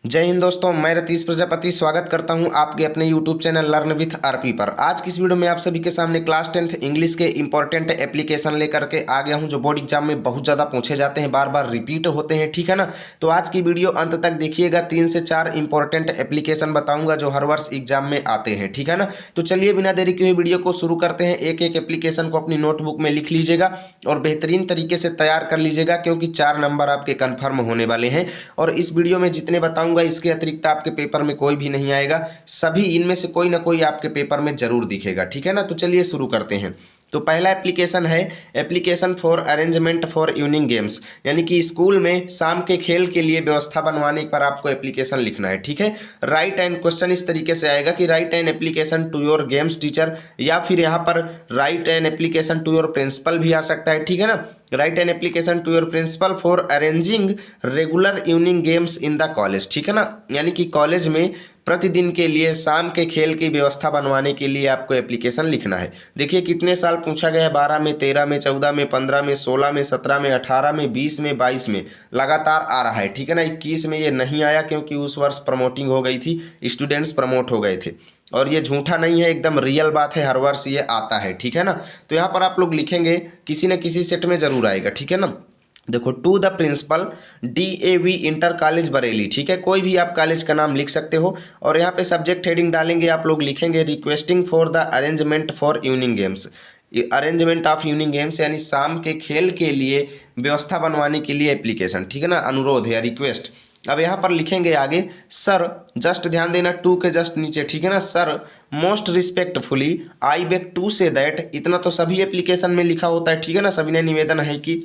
जय हिंद दोस्तों, मैं रतीश प्रजापति स्वागत करता हूं आपके अपने YouTube channel learn with RP पर। आज की इस वीडियो में आप सभी के सामने क्लास 10th इंग्लिश के इंपॉर्टेंट एप्लीकेशन लेकर के आ गया हूं, जो बोर्ड एग्जाम में बहुत ज़्यादा पूछे जाते हैं, बार बार रिपीट होते हैं। ठीक है ना। तो आज की वीडियो अंत तक देखिएगा। 3 से 4 इंपॉर्टेंट एप्लीकेशन बताऊंगा जो हर वर्ष एग्जाम में आते हैं। ठीक है ना। तो चलिए बिना देरी किए वीडियो को शुरू करते हैं। एक एक एप्लीकेशन को अपनी नोटबुक में लिख लीजिएगा और बेहतरीन तरीके से तैयार कर लीजिएगा, क्योंकि 4 नंबर आपके कन्फर्म होने वाले हैं। और इस वीडियो में जितने बताऊंगा इसके अतिरिक्त आपके पेपर में कोई भी नहीं आएगा। सभी इनमें से कोई ना कोई आपके पेपर में जरूर दिखेगा। ठीक है ना। तो चलिए शुरू करते हैं। तो पहला एप्लीकेशन है application for arrangement for evening games, यानी कि स्कूल में शाम के खेल के लिए व्यवस्था बनवाने पर आपको एप्लीकेशन लिखना है। ठीक है। राइट एंड क्वेश्चन इस तरीके से आएगा कि write an application to your games teacher, या फिर यहाँ पर write an application to your principal भी आ सकता है। ठीक है ना। Write an application to your principal for arranging regular evening games in the college. ठीक है ना। यानी कि कॉलेज में प्रतिदिन के लिए शाम के खेल की व्यवस्था बनवाने के लिए आपको एप्लीकेशन लिखना है। देखिए कितने साल पूछा गया है, 12 में, 13 में, 14 में, 15 में, 16 में, 17 में, 18 में, 20 में, 22 में लगातार आ रहा है। ठीक है ना। 21 में ये नहीं आया क्योंकि उस वर्ष प्रमोटिंग हो गई थी, स्टूडेंट्स प्रमोट हो गए थे। और ये झूठा नहीं है, एकदम रियल बात है, हर वर्ष ये आता है। ठीक है ना। तो यहाँ पर आप लोग लिखेंगे, किसी न किसी सेट में जरूर आएगा। ठीक है ना। देखो, to the principal DAV inter college Bareilly. ठीक है। कोई भी आप कॉलेज का नाम लिख सकते हो। और यहाँ पे सब्जेक्ट हेडिंग डालेंगे, आप लोग लिखेंगे requesting for the arrangement for evening games. Arrangement of evening games यानी शाम के खेल के लिए व्यवस्था बनवाने के लिए एप्लीकेशन। ठीक है ना। अनुरोध या रिक्वेस्ट। अब यहाँ पर लिखेंगे आगे सर, जस्ट ध्यान देना टू के जस्ट नीचे। ठीक है ना। Sir most respectfully I beg to say that, इतना तो सभी एप्लीकेशन में लिखा होता है। ठीक है ना। सभी ने निवेदन है कि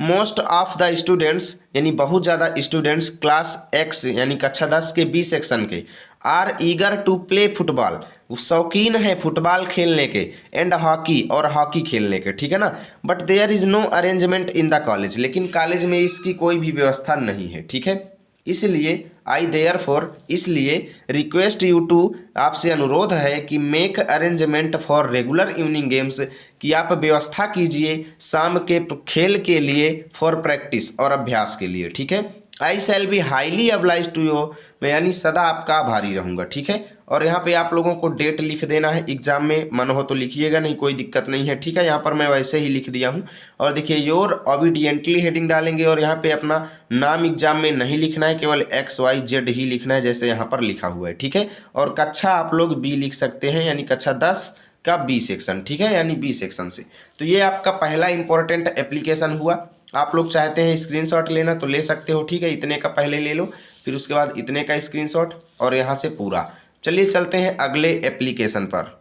मोस्ट ऑफ द स्टूडेंट्स, यानी बहुत ज़्यादा स्टूडेंट्स क्लास X यानी कक्षा 10 के B सेक्शन के, are eager to play football, शौकीन है फुटबॉल खेलने के, एंड हॉकी और हॉकी खेलने के। ठीक है ना। But there is no arrangement in the college, लेकिन कॉलेज में इसकी कोई भी व्यवस्था नहीं है। ठीक है। इसलिए आई देयर फॉर, इसलिए रिक्वेस्ट यू टू, आपसे अनुरोध है कि make arrangement for regular evening games, कि आप व्यवस्था कीजिए शाम के खेल के लिए, फॉर प्रैक्टिस और अभ्यास के लिए। ठीक है। I shall be highly obliged to you, मैं यानी सदा आपका आभारी रहूँगा। ठीक है। और यहाँ पे आप लोगों को डेट लिख देना है, एग्जाम में मन हो तो लिखिएगा, नहीं कोई दिक्कत नहीं है। ठीक है। यहाँ पर मैं वैसे ही लिख दिया हूँ। और देखिए योर ऑबिडियंटली हेडिंग डालेंगे, और यहाँ पे अपना नाम एग्जाम में नहीं लिखना है, केवल XYZ ही लिखना है जैसे यहाँ पर लिखा हुआ है। ठीक है। और कक्षा आप लोग B लिख सकते हैं, यानी कक्षा 10 का B सेक्शन। ठीक है। यानी B सेक्शन से। तो ये आपका पहला इंपॉर्टेंट एप्लीकेशन हुआ। आप लोग चाहते हैं स्क्रीनशॉट लेना तो ले सकते हो। ठीक है। इतने का पहले ले लो, फिर उसके बाद इतने का स्क्रीनशॉट, और यहाँ से पूरा। चलिए चलते हैं अगले एप्लीकेशन पर।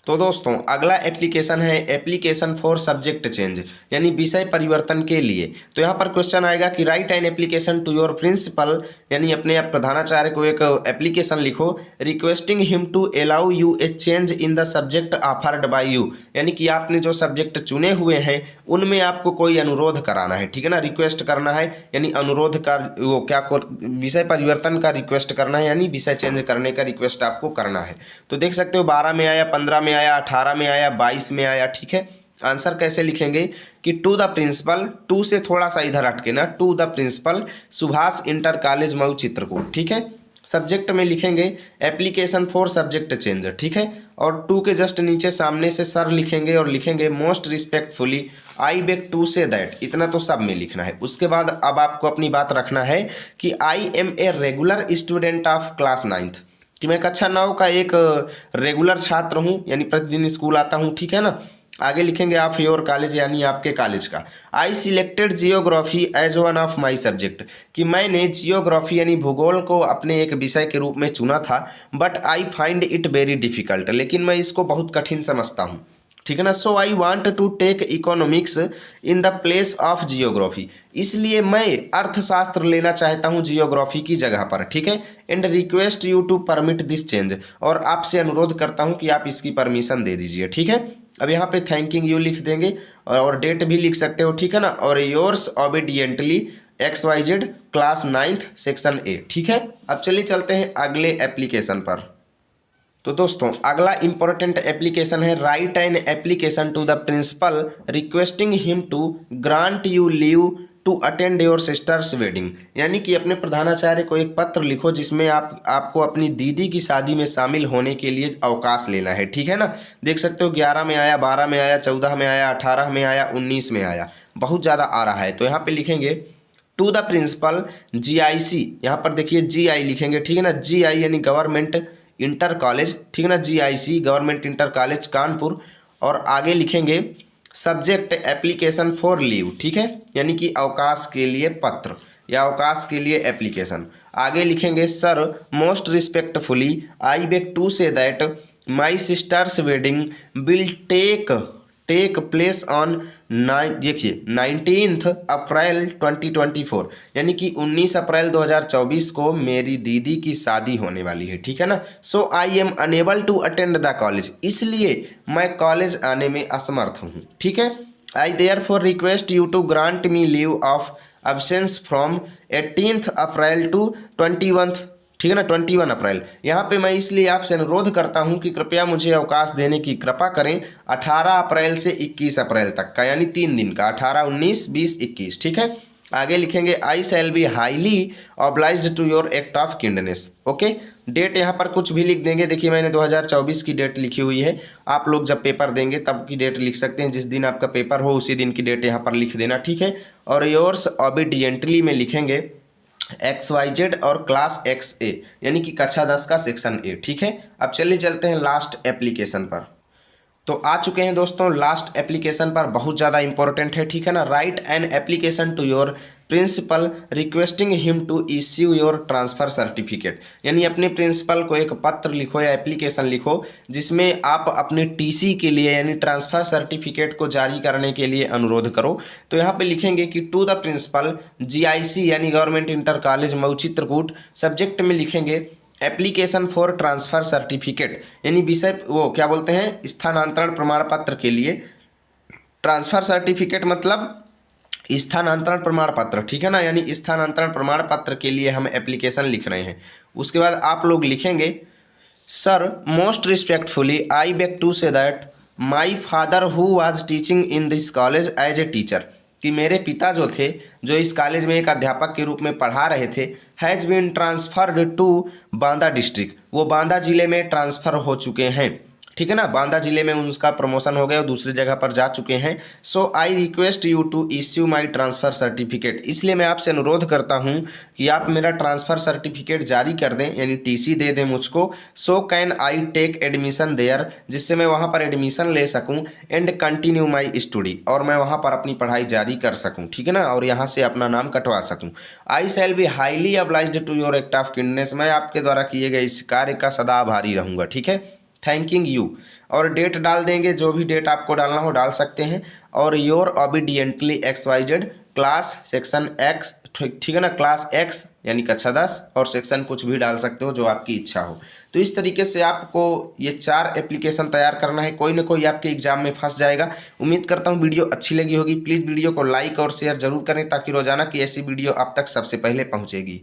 तो दोस्तों अगला एप्लीकेशन है एप्लीकेशन फॉर सब्जेक्ट चेंज, यानी विषय परिवर्तन के लिए। तो यहाँ पर क्वेश्चन आएगा कि write an application to your principal, यानी अपने आप प्रधानाचार्य को एक एप्लीकेशन लिखो, requesting him to allow you a change in the subject offered by you, यानी कि आपने जो सब्जेक्ट चुने हुए हैं उनमें आपको कोई अनुरोध कराना है। ठीक है ना। रिक्वेस्ट करना है, यानी अनुरोध का वो क्या, विषय परिवर्तन का रिक्वेस्ट करना है, यानी विषय चेंज करने का रिक्वेस्ट आपको करना है। तो देख सकते हो 12 में आया, 15 में आया, 18 में आया, 22 में आया। ठीक है। आंसर कैसे लिखेंगे कि टू द प्रिंसिपल, टू से थोड़ा सा इधर हटके ना, to the principal Subhash inter college Mau Chitrakoot. ठीक है। सब्जेक्ट में लिखेंगे एप्लीकेशन फॉर सब्जेक्ट चेंज। ठीक है। और टू के जस्ट नीचे सामने से सर लिखेंगे और लिखेंगे most respectfully I beg to say that, इतना तो सब में लिखना है। उसके बाद अब आपको अपनी बात रखना है कि I am a regular student of class 9th, कि मैं कक्षा 9 का एक रेगुलर छात्र हूँ, यानी प्रतिदिन स्कूल आता हूँ। ठीक है ना। आगे लिखेंगे ऑफ योर कॉलेज, यानी आपके कॉलेज का। I selected geography as one of my subject, कि मैंने जियोग्राफी यानी भूगोल को अपने एक विषय के रूप में चुना था। But I find it very difficult, लेकिन मैं इसको बहुत कठिन समझता हूँ। ठीक है ना। So I want to take economics in the place of geography, इसलिए मैं अर्थशास्त्र लेना चाहता हूँ जियोग्राफी की जगह पर। ठीक है। And request you to permit this change, और आपसे अनुरोध करता हूँ कि आप इसकी परमिशन दे दीजिए। ठीक है। अब यहाँ पे थैंकिंग यू लिख देंगे, और डेट भी लिख सकते हो। ठीक है ना। और yours obediently XYZ class 9th section A। ठीक है। अब चलिए चलते हैं अगले एप्लीकेशन पर। तो दोस्तों अगला इंपॉर्टेंट एप्लीकेशन है write an application to the principal requesting him to grant you leave to attend your sister's wedding, यानी कि अपने प्रधानाचार्य को एक पत्र लिखो जिसमें आपको अपनी दीदी की शादी में शामिल होने के लिए अवकाश लेना है। ठीक है ना, देख सकते हो 11 में आया, 12 में आया, 14 में आया, 18 में आया, 19 में आया, बहुत ज़्यादा आ रहा है। तो यहाँ पे लिखेंगे टू द प्रिंसिपल GIC, यहाँ पर देखिए GI लिखेंगे। ठीक है ना, GI यानी गवर्नमेंट इंटर कॉलेज, ठीक है ना, GIC government inter college Kanpur, और आगे लिखेंगे सब्जेक्ट एप्लीकेशन फॉर लीव। ठीक है, यानी कि अवकाश के लिए पत्र या अवकाश के लिए एप्लीकेशन। आगे लिखेंगे sir most respectfully I beg to say that my sister's wedding will take place on देखिए 19 अप्रैल 2024, यानी कि 19 अप्रैल 2024 को मेरी दीदी की शादी होने वाली है। ठीक है ना, so I am unable to attend the college, इसलिए मैं कॉलेज आने में असमर्थ हूँ। ठीक है, I therefore request you to grant me leave of absence from 18 April to 21, ठीक है ना, 21 अप्रैल। यहाँ पे मैं इसलिए आपसे अनुरोध करता हूँ कि कृपया मुझे अवकाश देने की कृपा करें 18 अप्रैल से 21 अप्रैल तक का, यानी 3 दिन का, 18, 19, 20, 21। ठीक है, आगे लिखेंगे I shall be highly obliged to your act of kindness. Okay, date यहाँ पर कुछ भी लिख देंगे। देखिए मैंने 2024 की डेट लिखी हुई है, आप लोग जब पेपर देंगे तब की डेट लिख सकते हैं, जिस दिन आपका पेपर हो उसी दिन की डेट यहाँ पर लिख देना। ठीक है, और योर्स ऑबिडियंटली में लिखेंगे XYZ और क्लास XA, यानी कि कक्षा 10 का सेक्शन A। ठीक है, अब चलिए चलते हैं लास्ट एप्लीकेशन पर। तो आ चुके हैं दोस्तों लास्ट एप्लीकेशन पर, बहुत ज़्यादा इंपॉर्टेंट है। ठीक है ना, write an application to your principal requesting him to issue your transfer certificate, यानी अपने प्रिंसिपल को एक पत्र लिखो या एप्लीकेशन लिखो जिसमें आप अपने TC के लिए यानी ट्रांसफ़र सर्टिफिकेट को जारी करने के लिए अनुरोध करो। तो यहाँ पे लिखेंगे कि टू द प्रिंसिपल GIC यानी government inter college Mau Chitrakoot, subject में लिखेंगे एप्लीकेशन फॉर ट्रांसफ़र सर्टिफिकेट, यानी विषय वो क्या बोलते हैं स्थानांतरण प्रमाण पत्र के लिए। ट्रांसफ़र सर्टिफिकेट मतलब स्थानांतरण प्रमाण पत्र, ठीक है ना, यानी स्थानांतरण प्रमाण पत्र के लिए हम एप्लीकेशन लिख रहे हैं। उसके बाद आप लोग लिखेंगे sir most respectfully I beg to say that my father who was teaching in this college as a teacher, कि मेरे पिता जो थे जो इस कॉलेज में एक अध्यापक के रूप में पढ़ा रहे थे, has been transferred to Banda district, वो बांदा जिले में ट्रांसफ़र हो चुके हैं। ठीक है ना, बांदा जिले में उसका प्रमोशन हो गया और दूसरी जगह पर जा चुके हैं। So I request you to issue my transfer certificate, इसलिए मैं आपसे अनुरोध करता हूं कि आप मेरा ट्रांसफ़र सर्टिफिकेट जारी कर दें, यानी TC दे दें मुझको। So can I take admission there, जिससे मैं वहां पर एडमिशन ले सकूं, एंड कंटिन्यू माई स्टडी, और मैं वहां पर अपनी पढ़ाई जारी कर सकूं। ठीक है ना, और यहाँ से अपना नाम कटवा सकूँ। I shall be highly obliged to your act of kindness, मैं आपके द्वारा किए गए इस कार्य का सदा आभारी रहूँगा। ठीक है, थैंकिंग यू, और डेट डाल देंगे, जो भी डेट आपको डालना हो डाल सकते हैं। और your obediently XYZ class section X, ठीक है ना, क्लास X यानी कक्षा 10, और सेक्शन कुछ भी डाल सकते हो जो आपकी इच्छा हो। तो इस तरीके से आपको ये 4 एप्लीकेशन तैयार करना है, कोई ना कोई आपके एग्जाम में फंस जाएगा। उम्मीद करता हूँ वीडियो अच्छी लगी होगी। प्लीज़ वीडियो को लाइक और शेयर जरूर करें ताकि रोजाना की ऐसी वीडियो आप तक सबसे पहले पहुँचेगी।